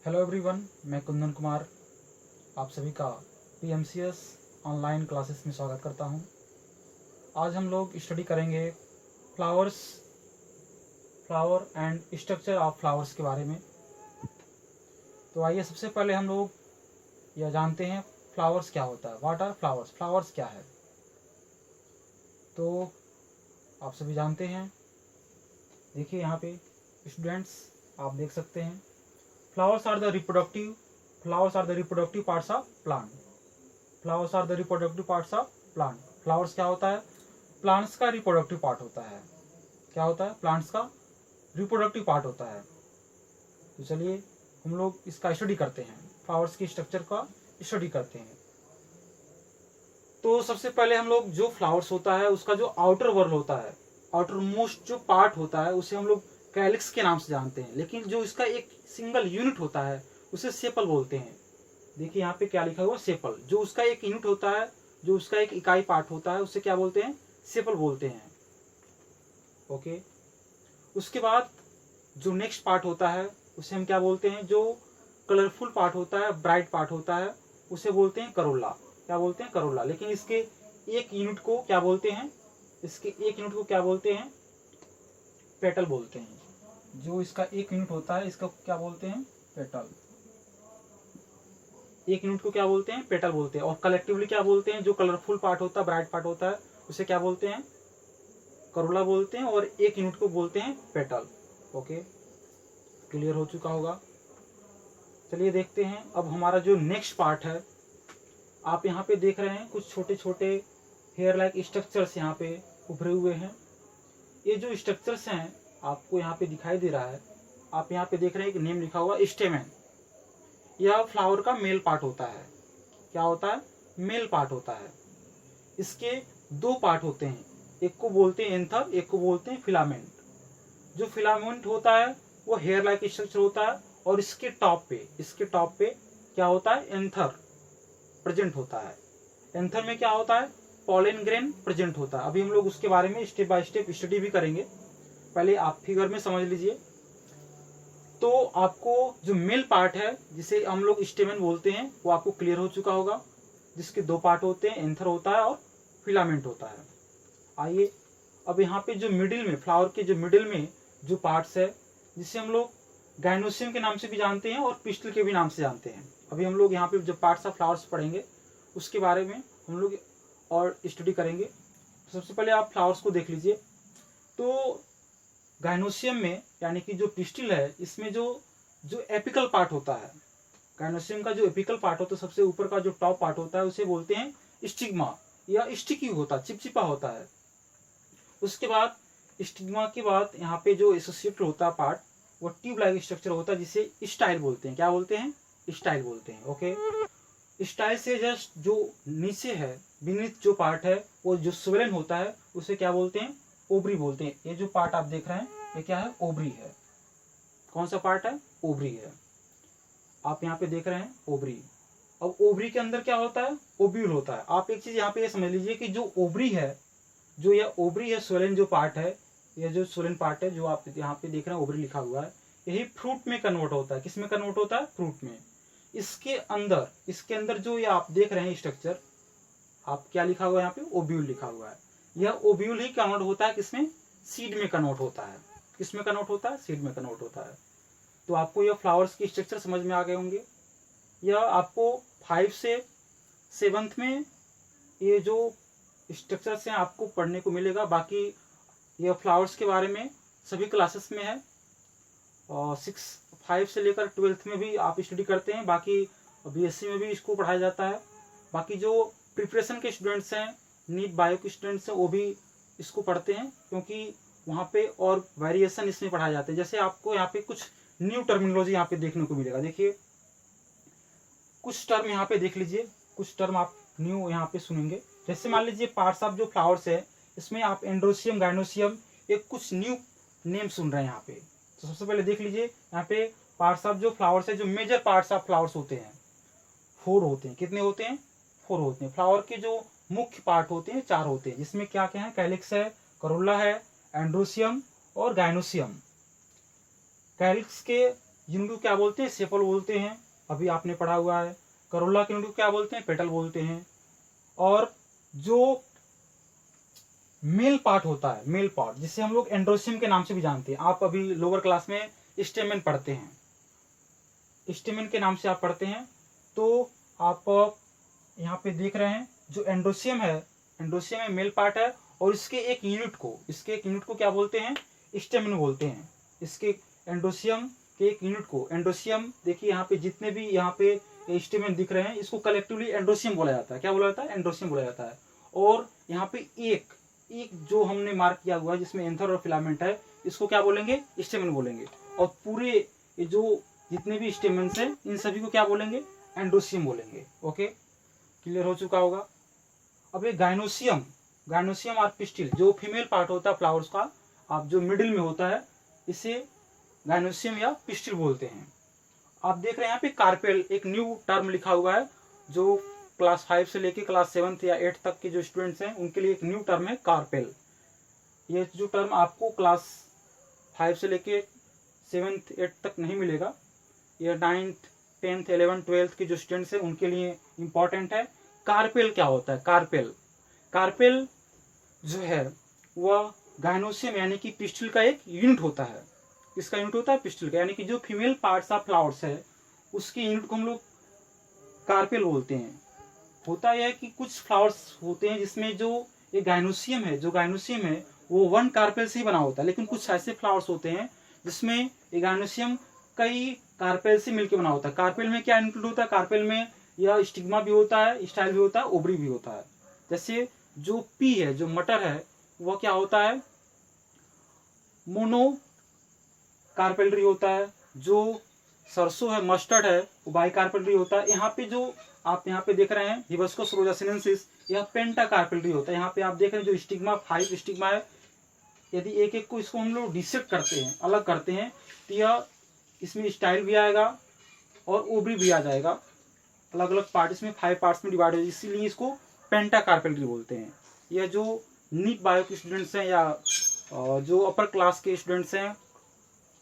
Hello everyone, मैं कुंदन कुमार आप सभी का पीएमसीएस ऑनलाइन क्लासेस में स्वागत करता हूं। आज हम लोग स्टडी करेंगे flower and structure of flowers के बारे में। तो आइए सबसे पहले हम लोग यह जानते हैं फ्लावर्स क्या होता है। What are flowers? फ्लावर्स क्या है? तो आप सभी जानते हैं, देखिए यहाँ पे स्टूडेंट्स आप देख सकते हैं, flowers are the reproductive parts of plant. Flowers are the reproductive parts of plant. Flowers क्या होता है? प्लांट्स का रिप्रोडक्टिव पार्ट होता है। क्या होता है? प्लांट्स का रिप्रोडक्टिव पार्ट होता है। तो चलिए हम लोग इसका स्टडी करते हैं, फ्लावर्स की स्ट्रक्चर का स्टडी करते हैं। तो सबसे पहले हम लोग जो फ्लावर्स होता है उसका जो आउटर वर्ल होता है, आउटर मोस्ट जो पार्ट होता है उसे हम लोग कैलिक्स के नाम से जानते हैं, लेकिन जो इसका एक सिंगल यूनिट होता है उसे सेपल बोलते हैं। देखिए यहाँ पे क्या लिखा हुआ, सेपल। जो उसका एक यूनिट होता है, जो उसका एक इकाई पार्ट होता है, उसे क्या बोलते हैं? सेपल बोलते हैं। ओके। उसके बाद जो नेक्स्ट पार्ट होता है उसे हम क्या बोलते हैं? जो कलरफुल पार्ट होता है, ब्राइट पार्ट होता है, उसे बोलते हैं करोला। क्या बोलते हैं? करोला। लेकिन इसके एक यूनिट को क्या बोलते हैं? इसके एक यूनिट को क्या बोलते हैं? पेटल बोलते हैं। जो इसका एक यूनिट होता है इसका क्या बोलते हैं? पेटल। एक यूनिट को क्या बोलते हैं? पेटल बोलते हैं। और कलेक्टिवली क्या बोलते हैं? जो कलरफुल पार्ट होता है, ब्राइट पार्ट होता है, उसे क्या बोलते हैं? करोला बोलते हैं। और एक यूनिट को बोलते हैं पेटल। ओके, क्लियर हो चुका होगा। चलिए देखते हैं अब हमारा जो नेक्स्ट पार्ट है। आप यहाँ पे देख रहे हैं कुछ छोटे छोटे हेयर लाइक स्ट्रक्चर्स यहाँ पे उभरे हुए हैं। ये जो स्ट्रक्चर्स हैं आपको यहाँ पे दिखाई दे रहा है, आप यहाँ पे देख रहे हैं एक नेम लिखा हुआ स्टेमेन। यह फ्लावर का मेल पार्ट होता है। क्या होता है? मेल पार्ट होता है। इसके दो पार्ट होते हैं, एक को बोलते हैं एंथर, एक को बोलते हैं फिलामेंट। जो फिलामेंट होता है वो हेयर लाइक स्ट्रक्चर होता है, और इसके टॉप पे क्या होता है? एंथर प्रेजेंट होता है। एंथर में क्या होता है? पॉलन ग्रेन प्रेजेंट होता है। अभी हम लोग उसके बारे में स्टेप बाय स्टेप स्टडी भी करेंगे। पहले आप फिगर में समझ लीजिए। तो आपको जो मेल पार्ट है जिसे हम लोग स्टेमेन बोलते हैं वो आपको क्लियर हो चुका होगा, जिसके दो पार्ट होते हैं, एंथर होता है और फिलामेंट होता है। आइए अब यहाँ पे जो मिडिल में, फ्लावर के जो मिडिल में जो पार्ट्स है, जिसे हम लोग गाइनोसियम के नाम से भी जानते हैं और पिस्टल के भी नाम से जानते हैं। अभी हम लोग यहाँ पे जो पार्ट्स ऑफ फ्लावर्स पढ़ेंगे उसके बारे में हम लोग और स्टडी करेंगे। सबसे पहले आप फ्लावर्स को देख लीजिए। तो गाइनोसियम में यानी कि जो पिस्टिल है, इसमें जो एपिकल पार्ट होता है, गाइनोसियम का जो एपिकल पार्ट होता है, सबसे ऊपर का जो टॉप पार्ट होता है, उसे बोलते हैं स्टिग्मा, या स्टिकी होता है, चिपचिपा होता है। उसके बाद स्टिग्मा के बाद यहाँ पे जो एसोसिएट होता है पार्ट, वो ट्यूब लाइक स्ट्रक्चर होता है, जिसे स्टाइल बोलते हैं। क्या बोलते हैं? स्टाइल बोलते हैं। ओके। स्टाइल से जस्ट जो नीचे है, बीनीथ जो पार्ट है, वो जो स्वेलन होता है, उसे क्या बोलते हैं? ओवरी बोलते हैं। ये जो पार्ट आप देख रहे हैं ये क्या है? ओवरी है। कौन सा पार्ट है? ओवरी है। आप यहाँ पे देख रहे हैं ओवरी। अब ओवरी के अंदर क्या होता है? ओव्यूल होता है। आप एक चीज यहाँ पे ये समझ लीजिए कि जो ओवरी है, जो यह ओवरी है, सोलन जो पार्ट है, यह जो सोलन पार्ट है जो आप यहाँ पे देख रहे हैं ओवरी लिखा हुआ है, यही फ्रूट में कन्वर्ट होता है। किस में कन्वर्ट होता है? फ्रूट में। इसके अंदर जो ये आप देख रहे हैं स्ट्रक्चर, आप क्या लिखा हुआ है यहाँ पे? ओव्यूल लिखा हुआ है। यह ओव्यूल ही कन्वर्ट होता है किसमें? सीड में कन्वर्ट होता है। किसमें कन्वर्ट होता है? सीड में कन्वर्ट होता है। तो आपको यह फ्लावर्स की स्ट्रक्चर समझ में आ गए होंगे। यह आपको 5 से 7th में ये जो स्ट्रक्चर्स हैं आपको पढ़ने को मिलेगा। बाकी यह फ्लावर्स के बारे में सभी क्लासेस में है, और 5 से लेकर 12th में भी आप स्टडी करते हैं। बाकी बीएससी में भी इसको पढ़ाया जाता है। बाकी जो प्रिपरेशन के स्टूडेंट्स हैं, नीट बायो के स्टूडेंट्स हैं, वो भी इसको पढ़ते हैं, क्योंकि वहाँ पे और वेरिएशन इसमें पढ़ाए जाते हैं। जैसे आपको यहाँ पे कुछ न्यू टर्मिनोलॉजी यहाँ पे देखने को मिलेगा। देखिए कुछ टर्म यहाँ पे देख लीजिए, कुछ टर्म आप न्यू यहाँ पे सुनेंगे। जैसे मान लीजिए पार्ट्स ऑफ जो फ्लावर्स है, इसमें आप एंड्रोसियम, गाइनोसियम, एक कुछ न्यू नेम सुन रहे हैं यहाँ पे। तो सबसे पहले देख लीजिए यहाँ पे पार्ट्स ऑफ जो फ्लावर्स है, जो मेजर पार्ट्स ऑफ फ्लावर्स होते हैं 4 होते हैं। कितने होते हैं? 4 होते हैं। फ्लावर के जो मुख्य पार्ट होते हैं 4 होते हैं, जिसमें क्या क्या है? कैलिक्स है, करोला है, एंड्रोसियम और गाइनोसियम। कैलिक्स के यूनिट को क्या बोलते हैं, सेपल बोलते हैं, अभी आपने पढ़ा हुआ है। करोला के यूनिट को क्या बोलते हैं, पेटल बोलते हैं। और जो मेल पार्ट होता है, मेल पार्ट जिसे हम लोग एंड्रोसियम के नाम से भी जानते हैं, आप अभी लोअर क्लास में स्टेमेन पढ़ते हैं, स्टेमेन के नाम से आप पढ़ते हैं। तो आप यहाँ पे देख रहे हैं जो एंड्रोसियम है, एंड्रोसियम में मेल पार्ट है, और इसके एक यूनिट को क्या बोलते हैं, स्टेमेन बोलते हैं। इसके एंड्रोसियम के एक यूनिट को, एंड्रोसियम देखिए यहाँ पे जितने भी यहाँ पे स्टेमेन दिख रहे हैं, इसको कलेक्टिवली एंड्रोसियम बोला जाता है। क्या बोला जाता है, एंड्रोसियम बोला जाता है। और यहाँ पे एक जो हमने मार्क किया हुआ है जिसमें एंथर और फिलामेंट है, इसको क्या बोलेंगे, स्टेमेन बोलेंगे। और पूरे ये जो जितने भी स्टेमेन्स हैं, इन सभी को क्या बोलेंगे, एंड्रोसियम बोलेंगे। ओके, क्लियर हो चुका होगा। अब ये गाइनोसियम और पिस्टिल जो फीमेल पार्ट होता है फ्लावर्स का, आप जो मिडिल में होता है, इसे गाइनोसियम या पिस्टिल बोलते हैं। आप देख रहे हैं यहाँ पे कार्पेल, एक न्यू टर्म लिखा हुआ है, जो क्लास 5 से लेके क्लास 7 या 8 तक के जो स्टूडेंट्स हैं उनके लिए एक न्यू टर्म है कार्पेल। ये जो टर्म आपको क्लास 5 से लेके 7th 8th तक नहीं मिलेगा, ये 9th 10th 11th 12th के जो स्टूडेंट्स हैं उनके लिए इम्पॉर्टेंट है। कार्पेल क्या होता है, कार्पेल जो है वह गाइनोसियम यानी कि पिस्टिल का एक यूनिट होता है। किसका यूनिट होता है, पिस्टिल का, यानी कि जो फीमेल पार्ट्स ऑफ फ्लावर्स है उसके यूनिट को हम लोग कार्पेल बोलते हैं। होता यह है कि कुछ फ्लावर्स होते हैं जिसमें जो ये गाइनोसियम है वो वन कार्पेल से ही बना होता है, लेकिन कुछ ऐसे फ्लावर्स होते हैं जिसमें ये गाइनोसियम कई कार्पेल से मिलकर बना होता है। कार्पेल में क्या इंक्लूड होता है, कार्पेल में यह स्टिग्मा भी होता है, स्टाइल भी होता है, ओवरी भी होता है। जैसे जो पी है, जो मटर है, वह क्या होता है, मोनो कार्पेलरी होता है। जो सरसों है, मस्टर्ड है, वो बाई कार्पेलरी होता है। यहाँ पे जो आप यहाँ पे देख रहे हैं हिबिस्कस रोज़ासिनेंसिस, यह पेंटा कार्पेलरी होता है। यहाँ पे आप देख रहे हैं जो स्टिग्मा 5 स्टिग्मा है, यदि एक एक को इसको हम लोग डिसेक्ट करते हैं, अलग करते हैं, तो यह इसमें स्टाइल भी आएगा और ओवरी भी आ जाएगा। अलग अलग पार्ट इसमें 5 पार्ट्स में डिवाइड हो, इसीलिए इसको पेंटा कार्पेलरी बोलते हैं। यह जो नीट बायो के स्टूडेंट्स हैं या जो अपर क्लास के स्टूडेंट्स हैं,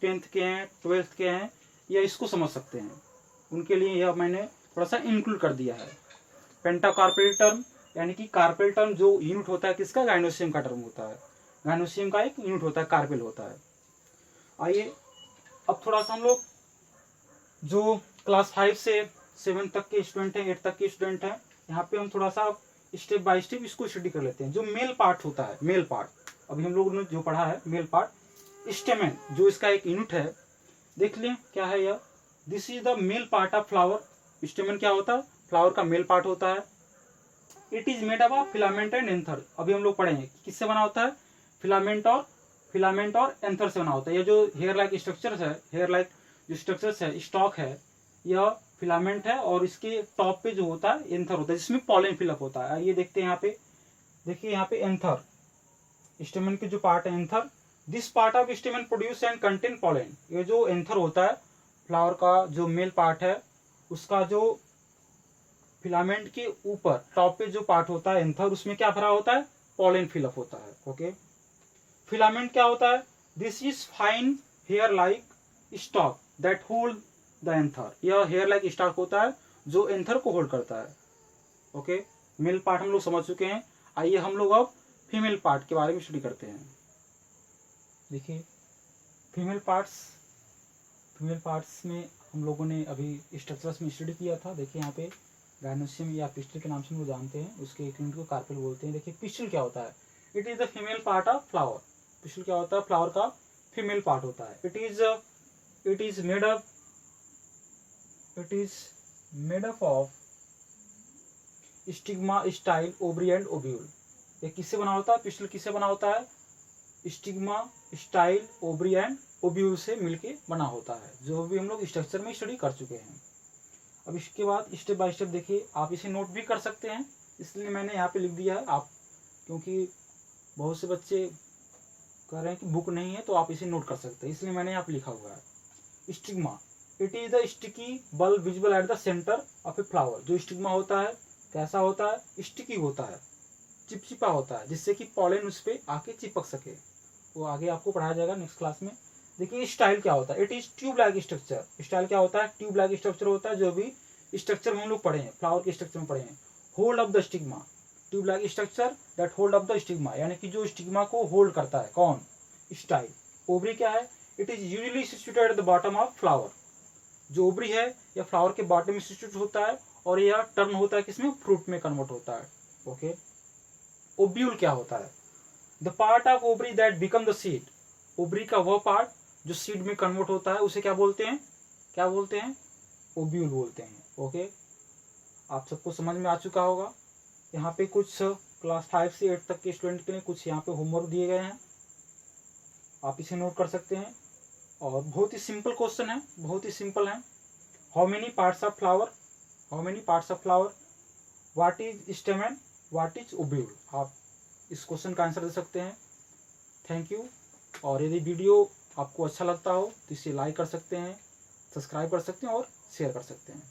10th के हैं, 12th के हैं, या इसको समझ सकते हैं, उनके लिए यह मैंने थोड़ा सा इंक्लूड कर दिया है। पेंटा कार्पेल टर्म यानी कि कार्पेल टर्म जो यूनिट होता है किसका, गाइनोसियम का टर्म होता है। गाइनोसियम का एक यूनिट होता है, कार्पेल होता है। आइए अब थोड़ा सा हम लोग जो क्लास 5 से 7 तक के स्टूडेंट हैं, 8 तक के स्टूडेंट हैं, यहाँ पे हम थोड़ा सा स्टेप बाय स्टेप इसको स्टडी कर लेते हैं। जो मेल पार्ट होता है, मेल पार्ट अभी हम लोगों ने जो पढ़ा है, मेल पार्ट स्टेमेन जो इसका एक यूनिट है, देख लें क्या है यह। This is the male part of flower. Stamen क्या होता है, फ्लावर का मेल पार्ट होता है। It is made up of filament and anther. अभी हम लोग पढ़ेंगे किससे बना होता है, फिलामेंट और एंथर से बना होता है। ये जो हेयर लाइक स्ट्रक्चर्स है, हेयर लाइक जो स्ट्रक्चर्स है, स्टॉक है, यह फिलामेंट है, और इसके टॉप पे जो होता है एंथर होता है, जिसमें पॉलन फिलअप होता है। ये देखते हैं यहाँ पे, देखिए यहाँ पे एंथर, स्टेमेन के जो पार्ट है anther. This part of stamen produce and contain pollen. ये जो एंथर होता है फ्लावर का जो मेल पार्ट है, उसका जो फिलामेंट के ऊपर टॉप पे जो पार्ट होता है एंथर, उसमें क्या भरा होता है, पॉलन फिलअप होता है। ओके, फिलामेंट क्या होता है, this is fine hair like stalk that hold the anther. यह हेयर लाइक स्टॉक होता है जो एंथर को होल्ड करता है। ओके, मेल पार्ट हम लोग समझ चुके हैं। आइए हम लोग अब फीमेल पार्ट के बारे में स्टडी करते हैं। देखिए फीमेल पार्ट्स में हम लोगों ने अभी स्ट्रक्चर्स में स्टडी किया था। देखिए यहाँ पे गाइनोसियम या पिस्टिल के नाम से हम लोग जानते हैं, उसके एक यूनिट को कार्पेल बोलते हैं। देखिए पिस्टिल क्या होता है, it is the female part of flower. Pistil क्या होता है, फ्लावर का फीमेल पार्ट होता है। It is made up of stigma, style, ovary and ovule. ये किससे बना होता है, पिस्टिल किससे बना होता है, stigma, style, ovary and ovule से मिलके बना होता है, जो भी हम लोग स्ट्रक्चर में स्टडी कर चुके हैं। अब इसके बाद स्टेप बाय स्टेप देखिए, आप इसे नोट भी कर सकते हैं, इसलिए मैंने यहाँ पे लिख दिया है। आप क्योंकि बहुत से बच्चे कह रहे हैं कि बुक नहीं है, तो आप इसे नोट कर सकते हैं, इसलिए मैंने यहाँ पे लिखा हुआ है। Stigma, it is the sticky bulb visible at the centre of a flower. जो स्टिग्मा होता है कैसा होता है, स्टिकी होता है, चिपचिपा होता है, जिससे कि पॉलन उस पर आके चिपक सके। वो आगे आपको पढ़ाया जाएगा नेक्स्ट क्लास में। देखिए स्टाइल क्या होता है, it is tube like structure. Style क्या होता है, ट्यूब लाइक स्ट्रक्चर होता है, जो भी स्ट्रक्चर में हम लोग पढ़े हैं, फ्लावर के स्ट्रक्चर में पढ़े हैं। Hold of the stigma, tube like structure that hold of the stigma, यानी कि जो स्टिग्मा को होल्ड करता है, कौन, स्टाइल। ओवरी क्या है, it is usually situated at the bottom of flower, जो ओवरी है या फ्लावर के बॉटम में सिचुएट होता है, और यह टर्न होता है किसमें, फ्रूट में कन्वर्ट होता है। ओके। ओब्यूल क्या होता है, the part of ovary that become the seed, ovary का वह पार्ट जो सीड में कन्वर्ट होता है उसे क्या बोलते हैं, क्या बोलते हैं, ओब्यूल बोलते हैं। ओके, आप सबको समझ में आ चुका होगा। यहाँ पे कुछ क्लास 5 से 8 तक के स्टूडेंट के लिए कुछ यहाँ पे होमवर्क दिए गए हैं, आप इसे नोट कर सकते हैं। और बहुत ही सिंपल क्वेश्चन है, बहुत ही सिंपल है। How many parts of flower, how many parts of flower, what is स्टेमन, what is ovule, आप इस क्वेश्चन का आंसर दे सकते हैं। Thank you. और यदि वीडियो आपको अच्छा लगता हो तो इसे लाइक कर सकते हैं, सब्सक्राइब कर सकते हैं और शेयर कर सकते हैं।